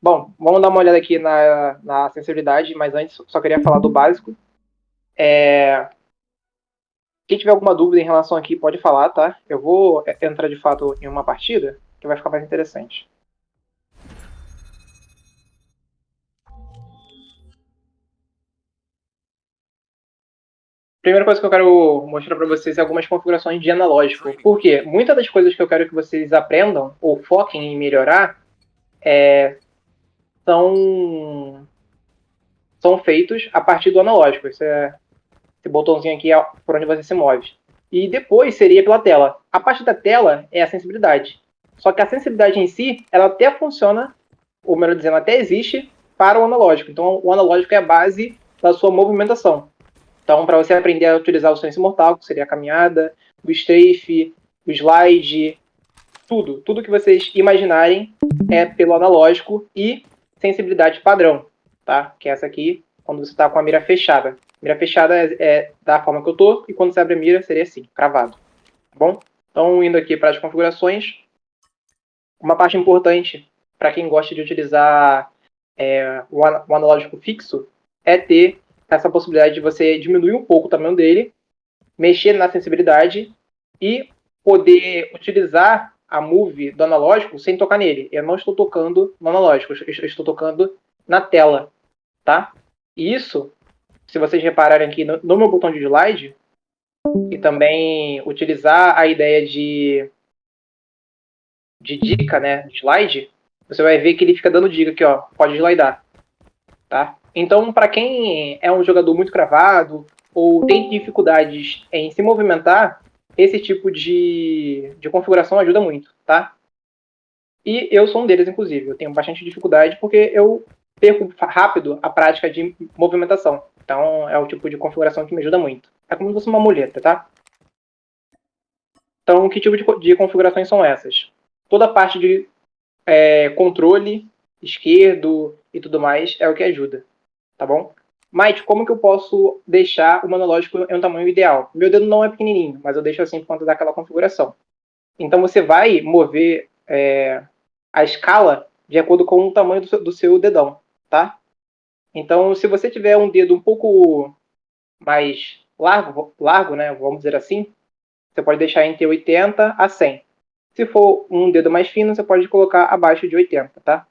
Bom, vamos dar uma olhada aqui na sensibilidade, mas antes só queria falar do básico. Quem tiver alguma dúvida em relação aqui, pode falar, tá? Eu vou entrar de fato em uma partida que vai ficar mais interessante. Primeira coisa que eu quero mostrar para vocês é algumas configurações de analógico. Por quê? Muitas das coisas que eu quero que vocês aprendam ou foquem em melhorar são, são feitos a partir do analógico. Esse botãozinho aqui é por onde você se move. E depois seria pela tela. A parte da tela é a sensibilidade. Só que a sensibilidade em si, ela até funciona, ou melhor dizendo, até existe para o analógico. Então, o analógico é a base da sua movimentação. Então, para você aprender a utilizar o Sense Mortal, que seria a caminhada, o strafe, o slide, tudo que vocês imaginarem é pelo analógico e sensibilidade padrão, tá? Que é essa aqui, quando você está com a mira fechada. Mira fechada é da forma que eu tô, e quando você abre a mira seria assim, cravado, tá bom? Então, indo aqui para as configurações, uma parte importante para quem gosta de utilizar o analógico fixo é ter essa possibilidade de você diminuir um pouco o tamanho dele, mexer na sensibilidade e poder utilizar a move do analógico sem tocar nele. Eu não estou tocando no analógico, eu estou tocando na tela, tá? E isso, se vocês repararem aqui no meu botão de slide, e também utilizar a ideia de dica, né, de slide, você vai ver que ele fica dando dica aqui, ó, pode slidar, tá? Então, para quem é um jogador muito cravado ou tem dificuldades em se movimentar, esse tipo de configuração ajuda muito, tá? E eu sou um deles, inclusive. Eu tenho bastante dificuldade porque eu perco rápido a prática de movimentação. Então, é o tipo de configuração que me ajuda muito. É como se fosse uma muleta, tá? Então, que tipo de configurações são essas? Toda a parte de controle esquerdo e tudo mais é o que ajuda, tá bom? Mike, como que eu posso deixar o analógico em um tamanho ideal? Meu dedo não é pequenininho, mas eu deixo assim por conta daquela configuração. Então você vai mover a escala de acordo com o tamanho do seu dedão, tá? Então, se você tiver um dedo um pouco mais largo, né, vamos dizer assim, você pode deixar entre 80 a 100. Se for um dedo mais fino, você pode colocar abaixo de 80, tá?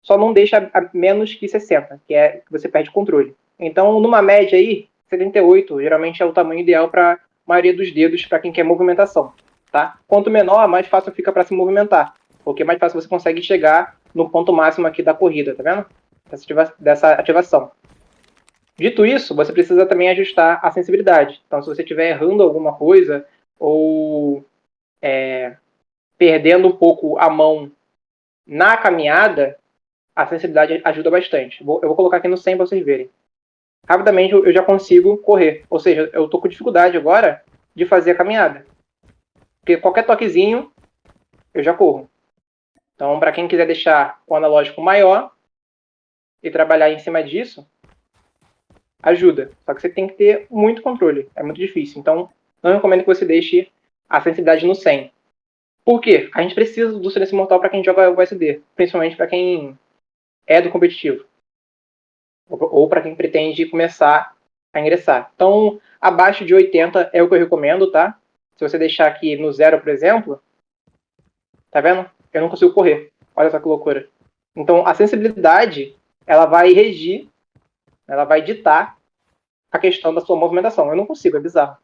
Só não deixa a menos que 60, que é que você perde controle. Então, numa média aí, 78 geralmente é o tamanho ideal para a maioria dos dedos para quem quer movimentação, tá? Quanto menor, mais fácil fica para se movimentar, porque mais fácil você consegue chegar no ponto máximo aqui da corrida, tá vendo? Dessa ativação. Dito isso, você precisa também ajustar a sensibilidade. Então, se você estiver errando alguma coisa ou perdendo um pouco a mão na caminhada, a sensibilidade ajuda bastante. Eu vou colocar aqui no 100 para vocês verem. Rapidamente eu já consigo correr. Ou seja, eu tô com dificuldade agora de fazer a caminhada. Porque qualquer toquezinho, eu já corro. Então, para quem quiser deixar o analógico maior e trabalhar em cima disso, ajuda. Só que você tem que ter muito controle. É muito difícil. Então, não recomendo que você deixe a sensibilidade no 100. Por quê? A gente precisa do silêncio mortal para quem joga o SD. Principalmente para quem é do competitivo. Ou para quem pretende começar a ingressar. Então, abaixo de 80 é o que eu recomendo, tá? Se você deixar aqui no 0, por exemplo, tá vendo? Eu não consigo correr. Olha só que loucura. Então, a sensibilidade, ela vai regir, ela vai ditar a questão da sua movimentação. Eu não consigo, é bizarro.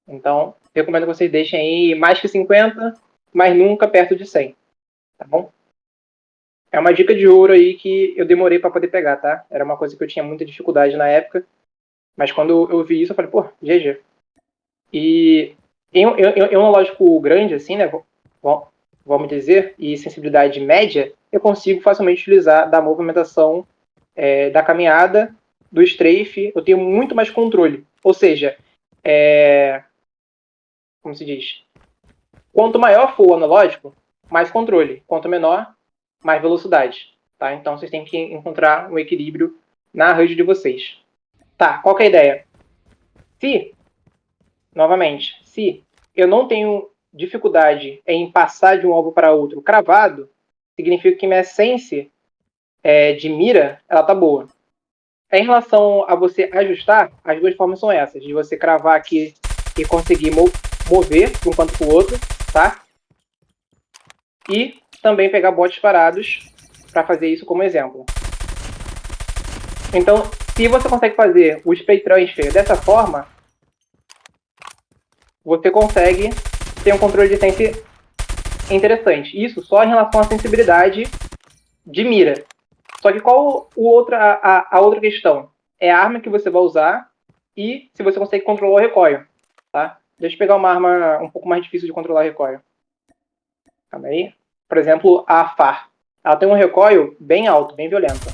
Então, recomendo que vocês deixem aí mais que 50, mas nunca perto de 100, tá bom? É uma dica de ouro aí que eu demorei para poder pegar, tá? Era uma coisa que eu tinha muita dificuldade na época, mas quando eu vi isso, eu falei, pô, GG. E em um analógico grande, assim, né, vamos dizer, e sensibilidade média, eu consigo facilmente utilizar da movimentação da caminhada, do strafe, eu tenho muito mais controle. Ou seja, como se diz, quanto maior for o analógico, mais controle. Quanto menor, mais velocidade. Tá? Então vocês têm que encontrar um equilíbrio na rede de vocês. Tá, qual que é a ideia? Novamente, se eu não tenho dificuldade em passar de um alvo para outro cravado, significa que minha sense de mira, ela tá boa. Em relação a você ajustar, as duas formas são essas, de você cravar aqui e conseguir mover de um canto para o outro, tá? E também pegar botes parados para fazer isso como exemplo. Então, se você consegue fazer o spray transfer dessa forma, você consegue ter um controle de sense interessante. Isso só em relação à sensibilidade de mira. Só que qual a outra questão? É a arma que você vai usar e se você consegue controlar o recoil, tá? Deixa eu pegar uma arma um pouco mais difícil de controlar o recoil. Calma aí. Por exemplo, a FAR. Ela tem um recoil bem alto, bem violento.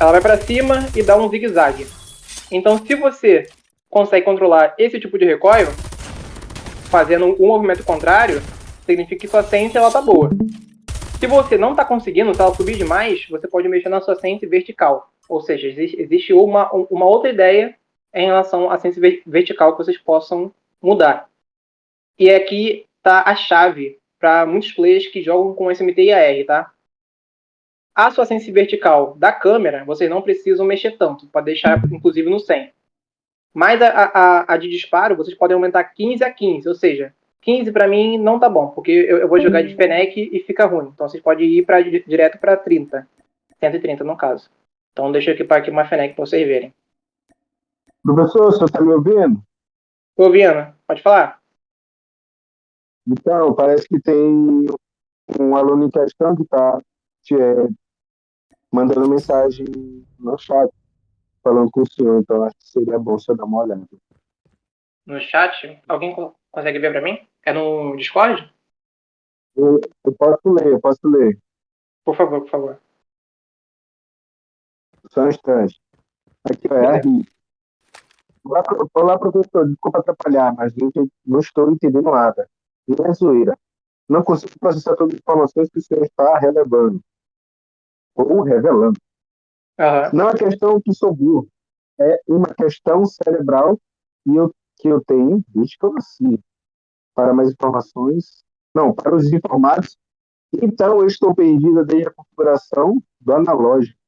Ela vai para cima e dá um zigue-zague. Então, se você consegue controlar esse tipo de recoil, fazendo um movimento contrário, significa que sua sense ela tá boa. Se você não está conseguindo, se ela subir demais, você pode mexer na sua sense vertical. Ou seja, existe uma outra ideia em relação à sense vertical que vocês possam mudar. E aqui está a chave para muitos players que jogam com SMT e AR, tá? A sua sense vertical da câmera, vocês não precisam mexer tanto, pode deixar inclusive no 100. Mas a de disparo, vocês podem aumentar 15 a 15, ou seja, 15 para mim não tá bom, porque eu vou jogar de Fennec e fica ruim. Então vocês podem ir direto para 30, 130 no caso. Então deixa eu equipar aqui uma Fennec para vocês verem. Professor, o senhor está me ouvindo? Tô ouvindo, pode falar. Então, parece que tem um aluno em questão que está mandando mensagem no chat, falando com o senhor, então acho que seria bom o senhor dar uma olhada. No chat, alguém consegue ver para mim? É no Discord? Eu posso ler. Por favor, por favor. Só um instante. Aqui é RI. Olá, professor, desculpa atrapalhar, mas eu não estou entendendo nada. Não é zoeira. Não consigo processar todas as informações que o senhor está relevando ou revelando. Uhum. Não é questão que sou burro, é uma questão cerebral que eu tenho desde que eu nasci. Para mais informações, não, para os informados, então eu estou perdida desde a configuração do analógico.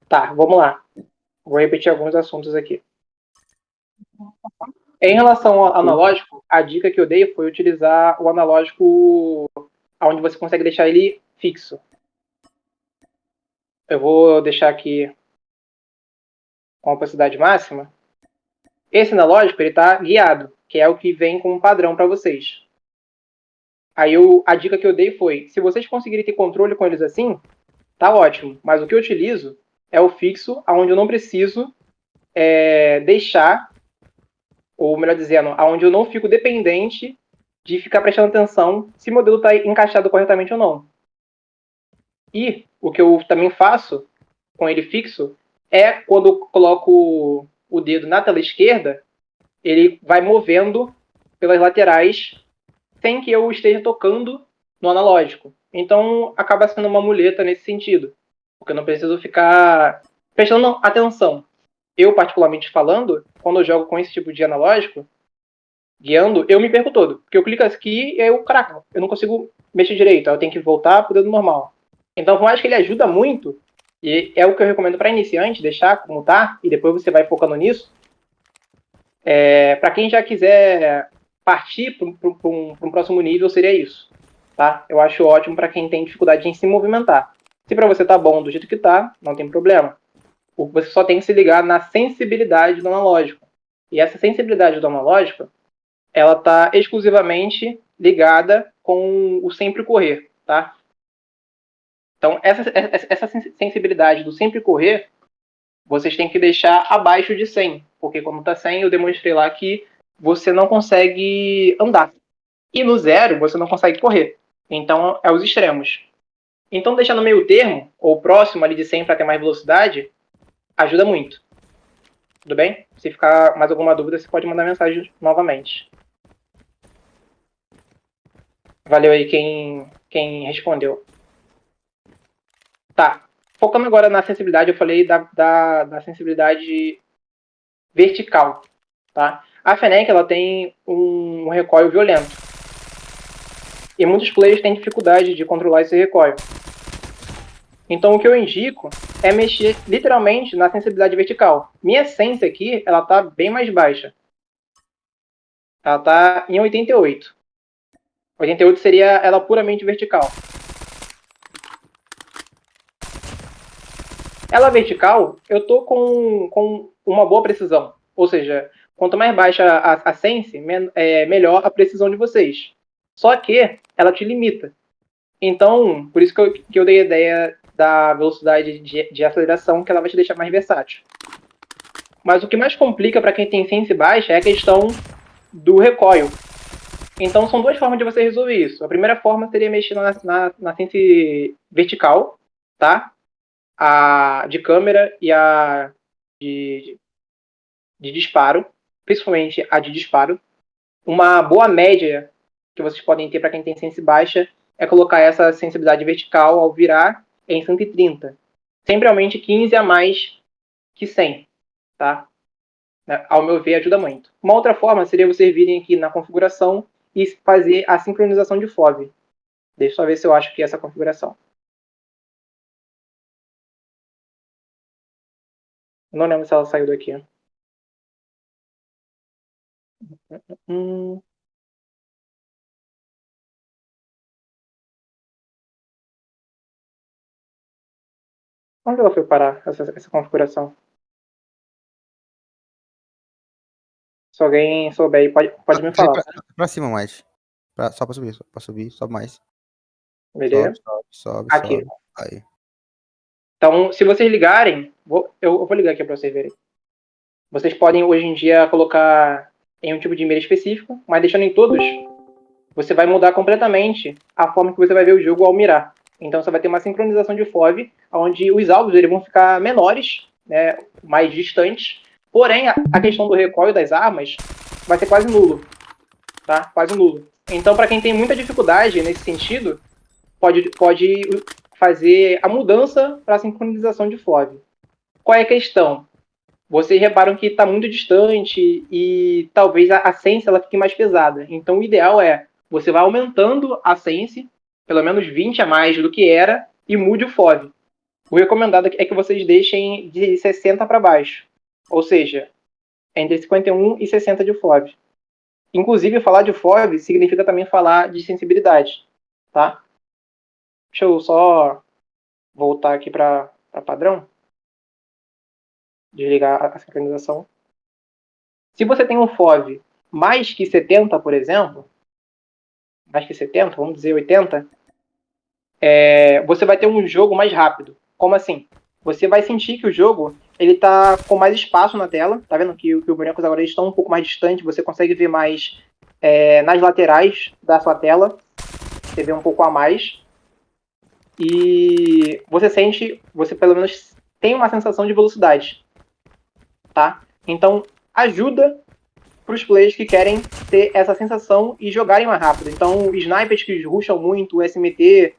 Tá, vamos lá. Vou repetir alguns assuntos aqui. Em relação ao analógico, a dica que eu dei foi utilizar o analógico onde você consegue deixar ele fixo. Eu vou deixar aqui com a opacidade máxima. Esse analógico ele está guiado, que é o que vem como padrão para vocês. Aí a dica que eu dei foi, se vocês conseguirem ter controle com eles assim, tá ótimo. Mas o que eu utilizo é o fixo, onde eu não preciso deixar, ou melhor dizendo, onde eu não fico dependente de ficar prestando atenção se o modelo está encaixado corretamente ou não. E o que eu também faço com ele fixo é quando eu coloco o dedo na tela esquerda, ele vai movendo pelas laterais sem que eu esteja tocando no analógico. Então acaba sendo uma muleta nesse sentido, porque eu não preciso ficar prestando atenção. Eu, particularmente falando, quando eu jogo com esse tipo de analógico, guiando, eu me perco todo. Porque eu clico aqui e aí eu não consigo mexer direito, aí eu tenho que voltar pro dedo normal. Então, por mais que ele ajuda muito, e é o que eu recomendo para iniciante, deixar como tá, e depois você vai focando nisso. Para quem já quiser partir para um próximo nível, seria isso. Tá? Eu acho ótimo para quem tem dificuldade em se movimentar. Se para você tá bom do jeito que tá, não tem problema. Você só tem que se ligar na sensibilidade do analógico. E essa sensibilidade do analógico, ela tá exclusivamente ligada com o sempre correr, tá? Então, essa sensibilidade do sempre correr, vocês têm que deixar abaixo de 100, porque como está 100, eu demonstrei lá que você não consegue andar. E no 0, você não consegue correr. Então, é os extremos. Então, deixar no meio termo, ou próximo ali de 100 para ter mais velocidade, ajuda muito. Tudo bem? Se ficar mais alguma dúvida, você pode mandar mensagem novamente. Valeu aí quem respondeu. Tá. Focando agora na sensibilidade, eu falei da sensibilidade vertical. Tá? A Fennec ela tem um recoil violento. E muitos players têm dificuldade de controlar esse recoil. Então o que eu indico é mexer literalmente na sensibilidade vertical. Minha sense aqui, ela tá bem mais baixa. Ela tá em 88. 88 seria ela puramente vertical. Ela vertical, eu tô com uma boa precisão. Ou seja, quanto mais baixa a sense, melhor a precisão de vocês. Só que ela te limita. Então, por isso que eu dei a ideia da velocidade de aceleração, que ela vai te deixar mais versátil. Mas o que mais complica para quem tem sense baixa é a questão do recoil. Então, são duas formas de você resolver isso. A primeira forma seria mexer na sense vertical, tá? A de câmera e a de disparo, principalmente a de disparo. Uma boa média que vocês podem ter para quem tem sense baixa é colocar essa sensibilidade vertical ao virar em 130. Sempre aumente 15 a mais que 100, tá? Ao meu ver, ajuda muito. Uma outra forma seria vocês virem aqui na configuração e fazer a sincronização de FOV. Deixa eu só ver se eu acho que é essa configuração. Não lembro se ela saiu daqui. Onde ela foi parar, essa configuração? Se alguém souber aí, pode me falar. Pra cima mais. Só pra subir, sobe mais. Beleza? Sobe. Aqui. Aí. Então, se vocês ligarem, eu vou ligar aqui para vocês verem. Vocês podem, hoje em dia, colocar em um tipo de mira específico, mas deixando em todos, você vai mudar completamente a forma que você vai ver o jogo ao mirar. Então, você vai ter uma sincronização de FOV, onde os alvos eles vão ficar menores, né, mais distantes. Porém, a questão do recoil das armas vai ser quase nulo. Tá? Quase nulo. Então, para quem tem muita dificuldade nesse sentido, pode fazer a mudança para a sincronização de FOV. Qual é a questão? Vocês reparam que está muito distante e talvez a sense ela fique mais pesada. Então, o ideal é você vai aumentando a sense, pelo menos 20 a mais do que era, e mude o FOV. O recomendado é que vocês deixem de 60 para baixo. Ou seja, entre 51 e 60 de FOV. Inclusive, falar de FOV significa também falar de sensibilidade, tá? Deixa eu só voltar aqui para padrão. Desligar a sincronização. Se você tem um FOV mais que 70, por exemplo, mais que 70, vamos dizer 80, você vai ter um jogo mais rápido. Como assim? Você vai sentir que o jogo ele tá com mais espaço na tela. Tá vendo que os bonecos agora estão um pouco mais distantes. Você consegue ver mais nas laterais da sua tela. Você vê um pouco a mais. E você pelo menos tem uma sensação de velocidade. Tá? Então, ajuda para os players que querem ter essa sensação e jogarem mais rápido. Então, snipers que rusham muito, SMT,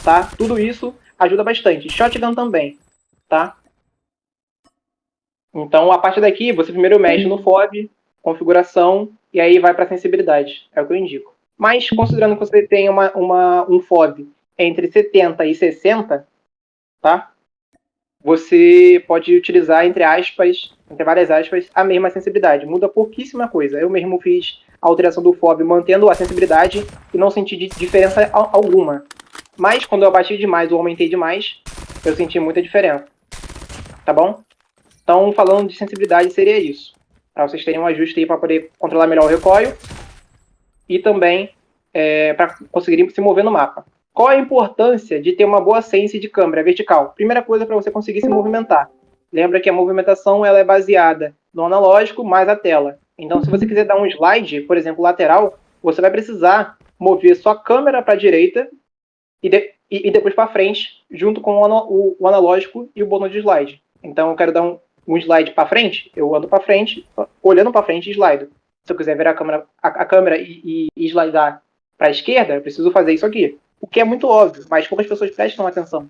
tá? Tudo isso ajuda bastante. Shotgun também, tá? Então, a partir daqui, você primeiro mexe no FOV, configuração, e aí vai para sensibilidade. É o que eu indico. Mas, considerando que você tem um FOV entre 70 e 60, tá? Você pode utilizar, entre várias aspas, a mesma sensibilidade. Muda pouquíssima coisa. Eu mesmo fiz a alteração do FOV mantendo a sensibilidade e não senti diferença alguma. Mas quando eu abaixei demais ou aumentei demais, eu senti muita diferença. Tá bom? Então, falando de sensibilidade, seria isso. Para vocês terem um ajuste aí para poder controlar melhor o recoil e também para conseguirem se mover no mapa. Qual a importância de ter uma boa sense de câmera vertical? Primeira coisa, para você conseguir se movimentar. Lembra que a movimentação ela é baseada no analógico mais a tela. Então, se você quiser dar um slide, por exemplo, lateral, você vai precisar mover sua câmera para a direita e depois para frente, junto com o analógico e o botão de slide. Então, eu quero dar um slide para frente, eu ando para frente, olhando para frente e slido. Se eu quiser virar a câmera e slidar para a esquerda, eu preciso fazer isso aqui. O que é muito óbvio, mas poucas pessoas prestam atenção.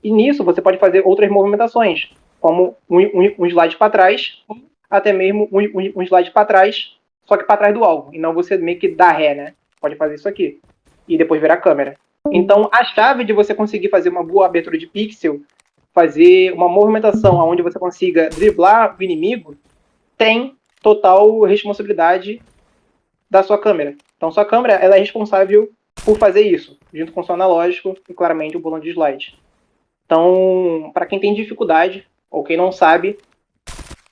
E nisso você pode fazer outras movimentações, como um slide para trás, até mesmo um slide para trás, só que para trás do alvo. E não você meio que dá ré, né? Pode fazer isso aqui. e depois virar câmera. Então, a chave de você conseguir fazer uma boa abertura de pixel, fazer uma movimentação onde você consiga driblar o inimigo, tem total responsabilidade da sua câmera. Então, sua câmera ela é responsável por fazer isso, junto com o seu analógico e, claramente, o botão de slide. Então, para quem tem dificuldade, ou quem não sabe,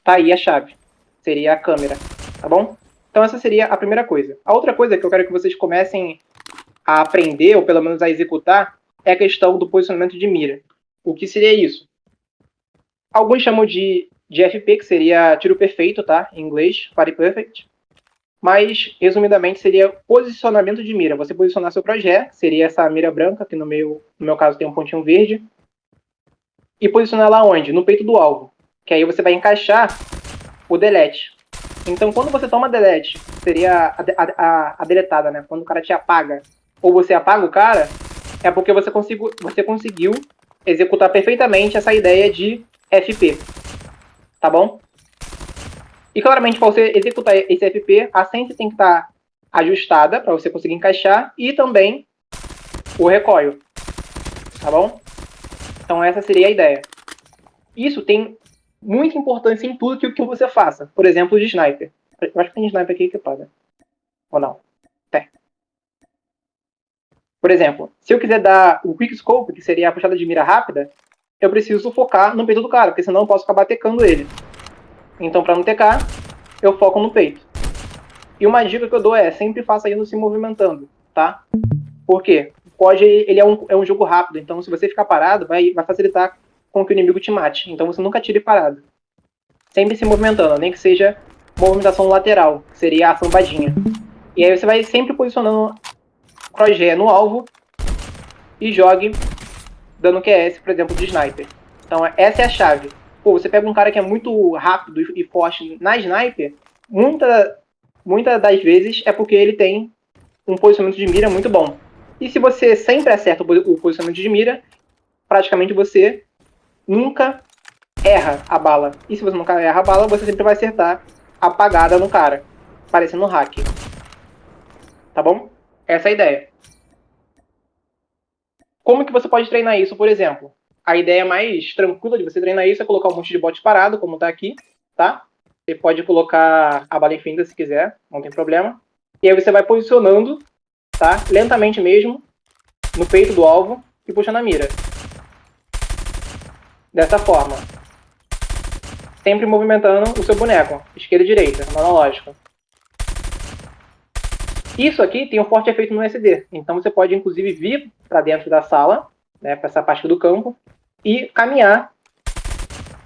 tá aí a chave. Seria a câmera, tá bom? Então, essa seria a primeira coisa. A outra coisa que eu quero que vocês comecem a aprender, ou pelo menos a executar, é a questão do posicionamento de mira. O que seria isso? Alguns chamam de FP, que seria tiro perfeito, tá? Em inglês, Fire Perfect. Mas, resumidamente, seria posicionamento de mira. Você posicionar seu projeto, seria essa mira branca, que no meu caso tem um pontinho verde, e posicionar lá onde? No peito do alvo. Que aí você vai encaixar o delete. Então, quando você toma delete, seria a deletada, né? Quando o cara te apaga, ou você apaga o cara, é porque você conseguiu executar perfeitamente essa ideia de FP. Tá bom? E claramente, para você executar esse FP, a sense tem que estar ajustada para você conseguir encaixar e também o recoil. Tá bom? Então essa seria a ideia. Isso tem muita importância em tudo que você faça. Por exemplo, de sniper. Eu acho que tem sniper aqui equipada. Ou não? Tem. Por exemplo, se eu quiser dar o quick scope, que seria a puxada de mira rápida, eu preciso focar no peito do cara, porque senão eu posso acabar tecando ele. Então, para não tecar, eu foco no peito. E uma dica que eu dou é, sempre faça isso se movimentando, tá? Por quê? O COD, ele é um jogo rápido, então se você ficar parado, vai facilitar com que o inimigo te mate. Então você nunca tire parado. Sempre se movimentando, nem que seja movimentação lateral, que seria a sambadinha. E aí você vai sempre posicionando o projeto no alvo e jogue dando QS, por exemplo, de sniper. Então essa é a chave. Pô, você pega um cara que é muito rápido e forte na sniper, muitas das vezes é porque ele tem um posicionamento de mira muito bom. E se você sempre acerta o posicionamento de mira, praticamente você nunca erra a bala. E se você nunca erra a bala, você sempre vai acertar apagada no cara, parecendo um hack. Tá bom? Essa é a ideia. Como que você pode treinar isso, por exemplo? A ideia mais tranquila de você treinar isso é colocar um monte de bot parado, como tá aqui, tá? Você pode colocar a bala infinita se quiser, não tem problema. E aí você vai posicionando, tá? Lentamente mesmo, no peito do alvo e puxando a mira. Dessa forma. Sempre movimentando o seu boneco, esquerda e direita, no analógico. Isso aqui tem um forte efeito no SD, então você pode inclusive vir para dentro da sala, né, para essa parte do campo, e caminhar,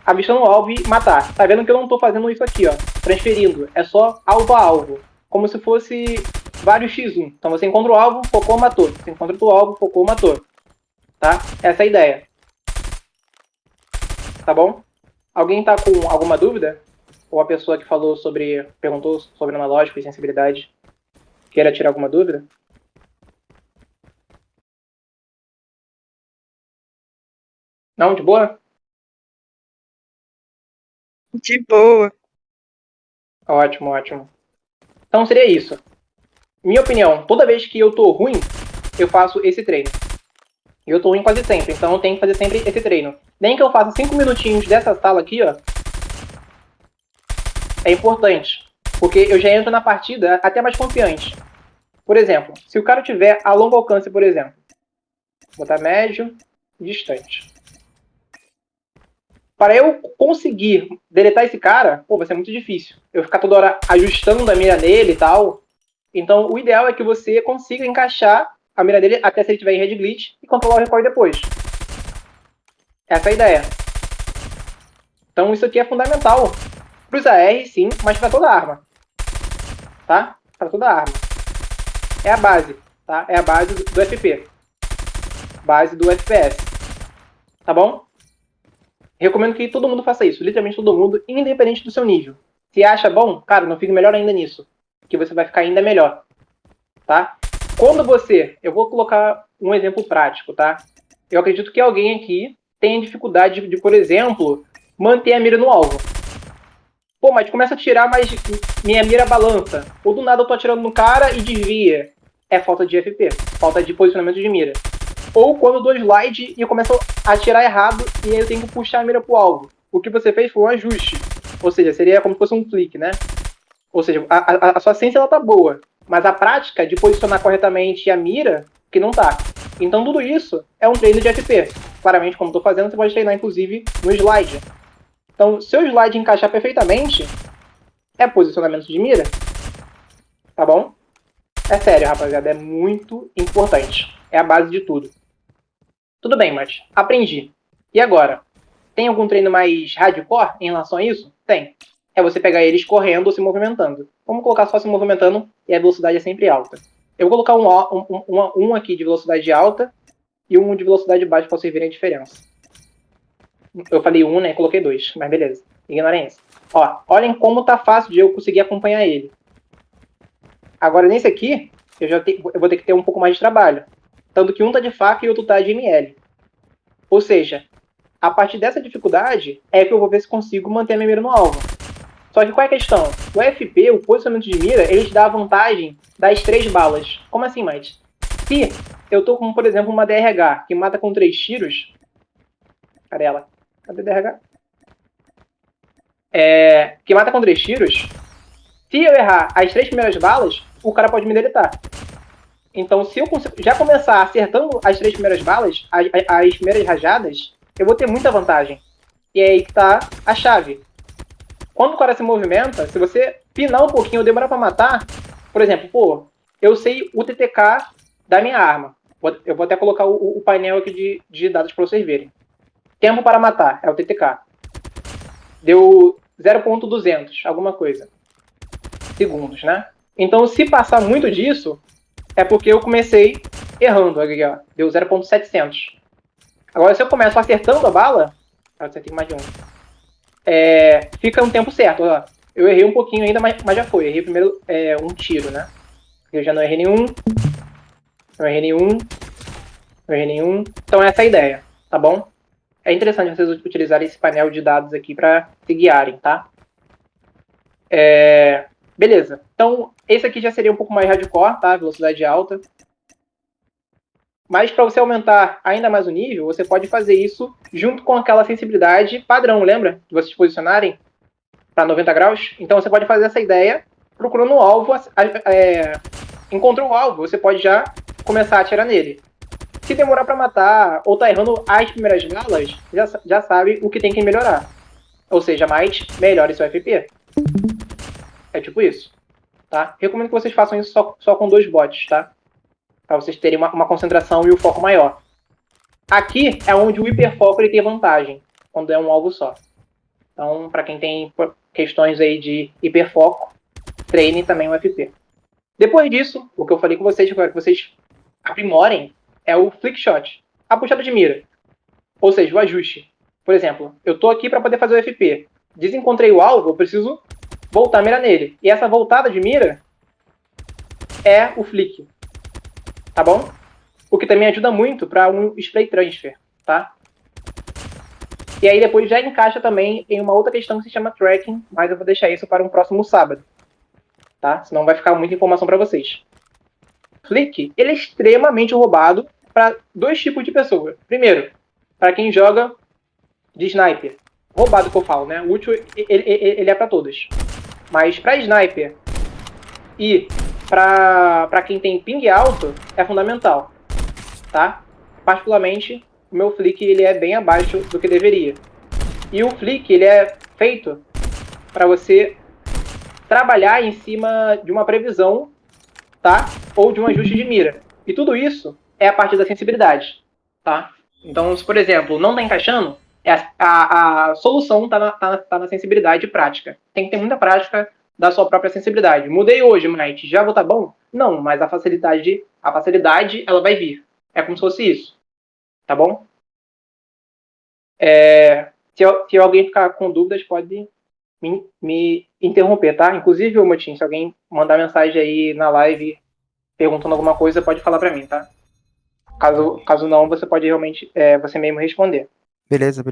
avistando o alvo e matar. Tá vendo que eu não estou fazendo isso aqui, ó, transferindo, é só alvo a alvo, como se fosse vários X1. Então você encontra o alvo, focou, matou. Você encontra o alvo, focou, matou. Tá? Essa é a ideia. Tá bom? Alguém tá com alguma dúvida? Ou a pessoa que perguntou sobre analógico e sensibilidade, queira tirar alguma dúvida? Não? De boa? De boa. Ótimo, ótimo. Então seria isso. Minha opinião, toda vez que eu tô ruim, eu faço esse treino. Eu tô ruim quase sempre, então eu tenho que fazer sempre esse treino. Nem que eu faça 5 minutinhos dessa sala aqui, ó. É importante. Porque eu já entro na partida até mais confiante. Por exemplo, se o cara tiver a longo alcance, por exemplo. Vou botar médio, distante. Para eu conseguir deletar esse cara, pô, vai ser muito difícil. Eu ficar toda hora ajustando a mira nele e tal. Então, o ideal é que você consiga encaixar a mira dele até se ele tiver em red glitch e controlar o recoil depois. Essa é a ideia. Então, isso aqui é fundamental. Para os AR, sim, mas para toda arma. Tá? Para toda arma. É a base, tá? É a base do FP. Base do FPS. Tá bom? Recomendo que todo mundo faça isso. Literalmente todo mundo, independente do seu nível. Se acha bom, cara, não fique melhor ainda nisso. Que você vai ficar ainda melhor. Tá? Quando você... Eu vou colocar um exemplo prático, tá? Eu acredito que alguém aqui tenha dificuldade de, por exemplo, manter a mira no alvo. Pô, mas começa a tirar, mas minha mira balança. Ou do nada eu tô atirando no cara e desvia. é falta de FP, falta de posicionamento de mira. Ou quando eu dou slide e eu começo a atirar errado e aí eu tenho que puxar a mira pro alvo. O que você fez foi um ajuste. Ou seja, seria como se fosse um flick, né? Ou seja, a sua ciência ela tá boa, mas a prática de posicionar corretamente a mira que não tá. Então tudo isso é um treino de FP. Claramente, como estou fazendo, você pode treinar inclusive no slide. Então, se o slide encaixar perfeitamente, é posicionamento de mira. Tá bom? É sério, rapaziada, é muito importante. É a base de tudo. Tudo bem, mas aprendi. E agora? Tem algum treino mais hardcore em relação a isso? Tem. É você pegar eles correndo ou se movimentando. Vamos colocar só se movimentando e a velocidade é sempre alta. Eu vou colocar um aqui de velocidade alta e um de velocidade baixa para vocês verem a diferença. Eu falei um, né? Coloquei dois, mas beleza. Ignorem isso. Ó, olhem como tá fácil de eu conseguir acompanhar ele. Agora, nesse aqui, eu vou ter que ter um pouco mais de trabalho. Tanto que um tá de faca e o outro tá de ML. Ou seja, a partir dessa dificuldade é que eu vou ver se consigo manter a minha mira no alvo. Só que qual é a questão? O FP, o posicionamento de mira, ele te dá a vantagem das 3 balas. Como assim, Mike? Se eu tô com, por exemplo, uma DRH que mata com 3 tiros... Cadê ela? Cadê a DRH? Que mata com 3 tiros. Se eu errar as 3 primeiras balas, o cara pode me deletar. Então, se eu já começar acertando as 3 primeiras balas, as primeiras rajadas, eu vou ter muita vantagem. E é aí que tá a chave. Quando o cara se movimenta, se você pinar um pouquinho ou demorar pra matar, por exemplo, pô, eu sei o TTK da minha arma. Eu vou até colocar o painel aqui de dados pra vocês verem. Tempo para matar, é o TTK. Deu 0.200, alguma coisa. Segundos, né? Então, se passar muito disso, é porque eu comecei errando. Aqui, ó. Deu 0.700. Agora, se eu começo acertando a bala... Acertei mais de um. Fica um tempo certo. Ó. Eu errei um pouquinho ainda, mas já foi. Errei primeiro um tiro, né? Eu já não errei nenhum. Não errei nenhum. Não errei nenhum. Então, essa é a ideia, tá bom? É interessante vocês utilizarem esse painel de dados aqui para se guiarem, tá? Beleza. Então, esse aqui já seria um pouco mais hardcore, tá? Velocidade alta. Mas para você aumentar ainda mais o nível, você pode fazer isso junto com aquela sensibilidade padrão, lembra? De vocês posicionarem para 90 graus. Então, você pode fazer essa ideia procurando o alvo. Encontrou o alvo, você pode já começar a atirar nele. Se demorar para matar ou tá errando as primeiras balas, já sabe o que tem que melhorar. Ou seja, melhore seu FP. É tipo isso, tá? Recomendo que vocês façam isso só com 2 bots, tá? Para vocês terem uma concentração e o foco maior. Aqui é onde o hiperfoco ele tem vantagem, quando é um alvo só. Então, para quem tem questões aí de hiperfoco, treine também o FP. Depois disso, o que eu falei com vocês, que vocês aprimorem, é o flick shot, a puxada de mira. Ou seja, o ajuste. Por exemplo, eu tô aqui para poder fazer o FP. Desencontrei o alvo, eu preciso voltar a mira nele. E essa voltada de mira é o flick. Tá bom? O que também ajuda muito para um spray transfer, tá? E aí depois já encaixa também em uma outra questão que se chama tracking, mas eu vou deixar isso para um próximo sábado, tá? Senão vai ficar muita informação para vocês. Flick, ele é extremamente roubado para 2 tipos de pessoa. Primeiro, para quem joga de sniper. Roubado que eu falo, né? O útil, ele é para todos. Mas para sniper e para quem tem ping alto, é fundamental, tá? Particularmente, o meu flick ele é bem abaixo do que deveria. E o flick ele é feito para você trabalhar em cima de uma previsão, tá? Ou de um ajuste de mira. E tudo isso é a partir da sensibilidade, tá? Então, se por exemplo, não está encaixando, a solução tá na sensibilidade prática. Tem que ter muita prática da sua própria sensibilidade. Mudei hoje, mas já vou tá bom? Não, mas a facilidade ela vai vir. É como se fosse isso, tá bom? Se alguém ficar com dúvidas, pode me interromper, tá? Inclusive, Motim, se alguém mandar mensagem aí na live perguntando alguma coisa, pode falar pra mim, tá? Caso não, você pode realmente, você mesmo responder. Beleza.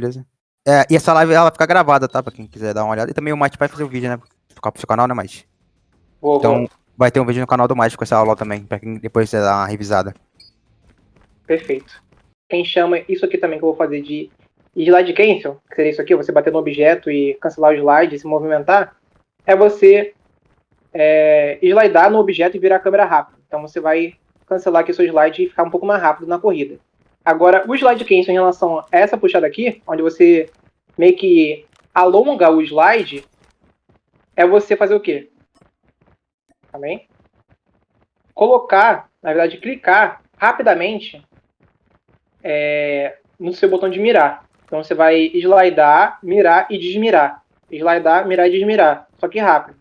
E essa live, ela fica gravada, tá? Pra quem quiser dar uma olhada. E também o Mate vai fazer o vídeo, né? Pro seu canal, né, Mate? Vou. Vai ter um vídeo no canal do Mágico com essa aula também, pra quem depois você dar uma revisada. Perfeito. Quem chama isso aqui também que eu vou fazer de slide cancel, que seria isso aqui, você bater no objeto e cancelar o slide e se movimentar, é você slidar no objeto e virar a câmera rápido. Então você vai cancelar aqui o seu slide e ficar um pouco mais rápido na corrida. Agora, o slide cancel em relação a essa puxada aqui, onde você meio que alonga o slide, é você fazer o quê? Também? Colocar, na verdade, clicar rapidamente no seu botão de mirar. Então você vai slidar, mirar e desmirar. Slidar, mirar e desmirar. Só que rápido.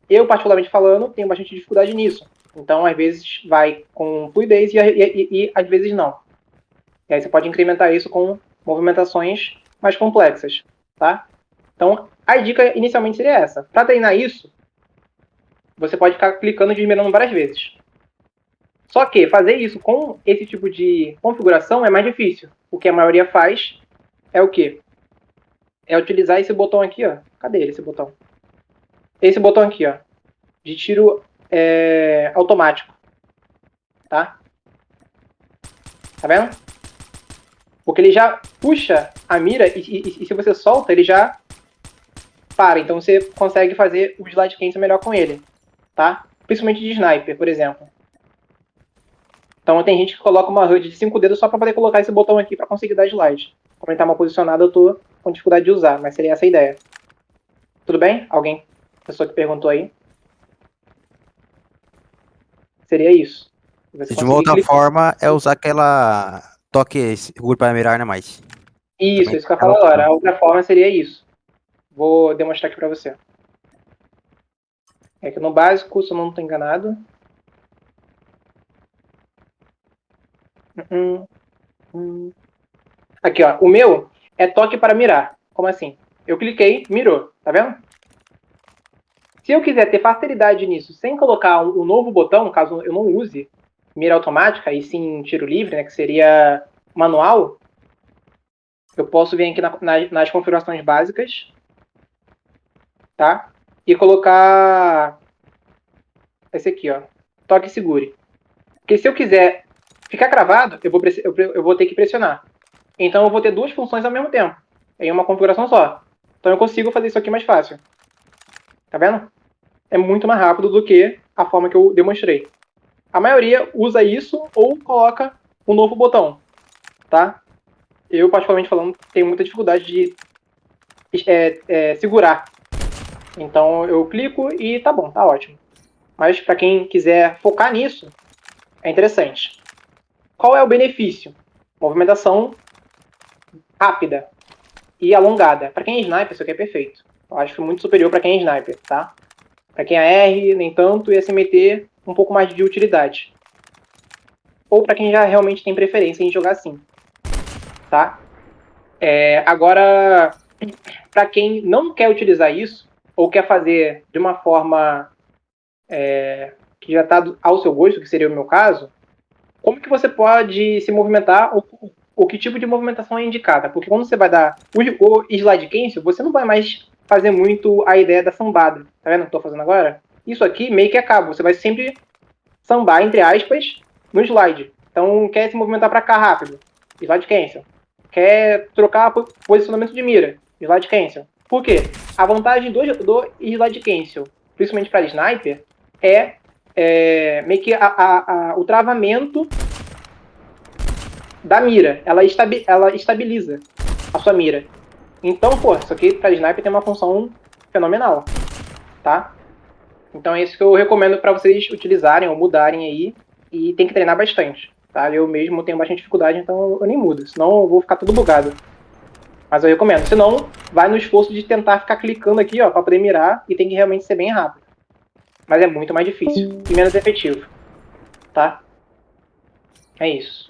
Eu, particularmente falando, tenho bastante dificuldade nisso. Então, às vezes, vai com fluidez e às vezes não. E aí você pode incrementar isso com movimentações mais complexas, tá? Então, a dica inicialmente seria essa. Para treinar isso, você pode ficar clicando e desmirando várias vezes. Só que fazer isso com esse tipo de configuração é mais difícil. O que a maioria faz é o quê? É utilizar esse botão aqui, ó. Cadê ele, esse botão? Esse botão aqui, ó. De tiro automático. Tá? Tá vendo? Porque ele já puxa a mira e se você solta, ele já para. Então você consegue fazer o slide cancel melhor com ele. Tá? Principalmente de sniper, por exemplo. Então tem gente que coloca uma HUD de 5 dedos só para poder colocar esse botão aqui para conseguir dar slide. Como ele está mal posicionado, eu tô com dificuldade de usar, mas seria essa a ideia. Tudo bem? Alguém? Pessoa que perguntou aí? Seria isso. Você De uma outra clicar. forma, é usar aquela toque seguro para mirar, né, mais. Isso, Também isso que eu ia é falar outra agora. A forma. outra forma seria isso. Vou demonstrar aqui para você. É que no básico, se eu não estou enganado. Aqui, ó. O meu é toque para mirar. Como assim? Eu cliquei, mirou. Tá vendo? Se eu quiser ter facilidade nisso sem colocar um novo botão, caso eu não use mira automática, e sim tiro livre, né, que seria manual, eu posso vir aqui nas configurações básicas, tá? E colocar esse aqui, ó, toque segure. Porque se eu quiser ficar cravado, eu vou ter que pressionar. Então eu vou ter duas funções ao mesmo tempo, em uma configuração só. Então eu consigo fazer isso aqui mais fácil. Tá vendo? É muito mais rápido do que a forma que eu demonstrei. A maioria usa isso ou coloca um novo botão, tá? Eu, particularmente falando, tenho muita dificuldade de segurar. Então eu clico e tá bom, tá ótimo. Mas para quem quiser focar nisso, é interessante. Qual é o benefício? Movimentação rápida e alongada. Para quem é sniper, isso aqui é perfeito. Eu acho muito superior para quem é sniper, tá? Para quem é R, nem tanto, e SMT, um pouco mais de utilidade. Ou para quem já realmente tem preferência em jogar assim, tá? Agora, para quem não quer utilizar isso, ou quer fazer de uma forma que já está ao seu gosto, que seria o meu caso, como que você pode se movimentar, ou que tipo de movimentação é indicada? Porque quando você vai dar o slide cancel, você não vai mais fazer muito a ideia da sambada. Tá vendo o que eu tô fazendo agora? Isso aqui meio que acaba. Você vai sempre sambar, entre aspas, no slide. Então, quer se movimentar para cá rápido? Slide cancel. Quer trocar posicionamento de mira? Slide cancel. Por quê? A vantagem do slide cancel, principalmente para sniper, é meio que o travamento da mira. Ela estabiliza a sua mira. Então, pô, isso aqui para sniper tem uma função fenomenal, tá? Então é isso que eu recomendo para vocês utilizarem ou mudarem aí, e tem que treinar bastante, tá? Eu mesmo tenho bastante dificuldade, então eu nem mudo, senão eu vou ficar tudo bugado. Mas eu recomendo, senão vai no esforço de tentar ficar clicando aqui, ó, para poder mirar, e tem que realmente ser bem rápido. Mas é muito mais difícil e menos efetivo, tá? É isso.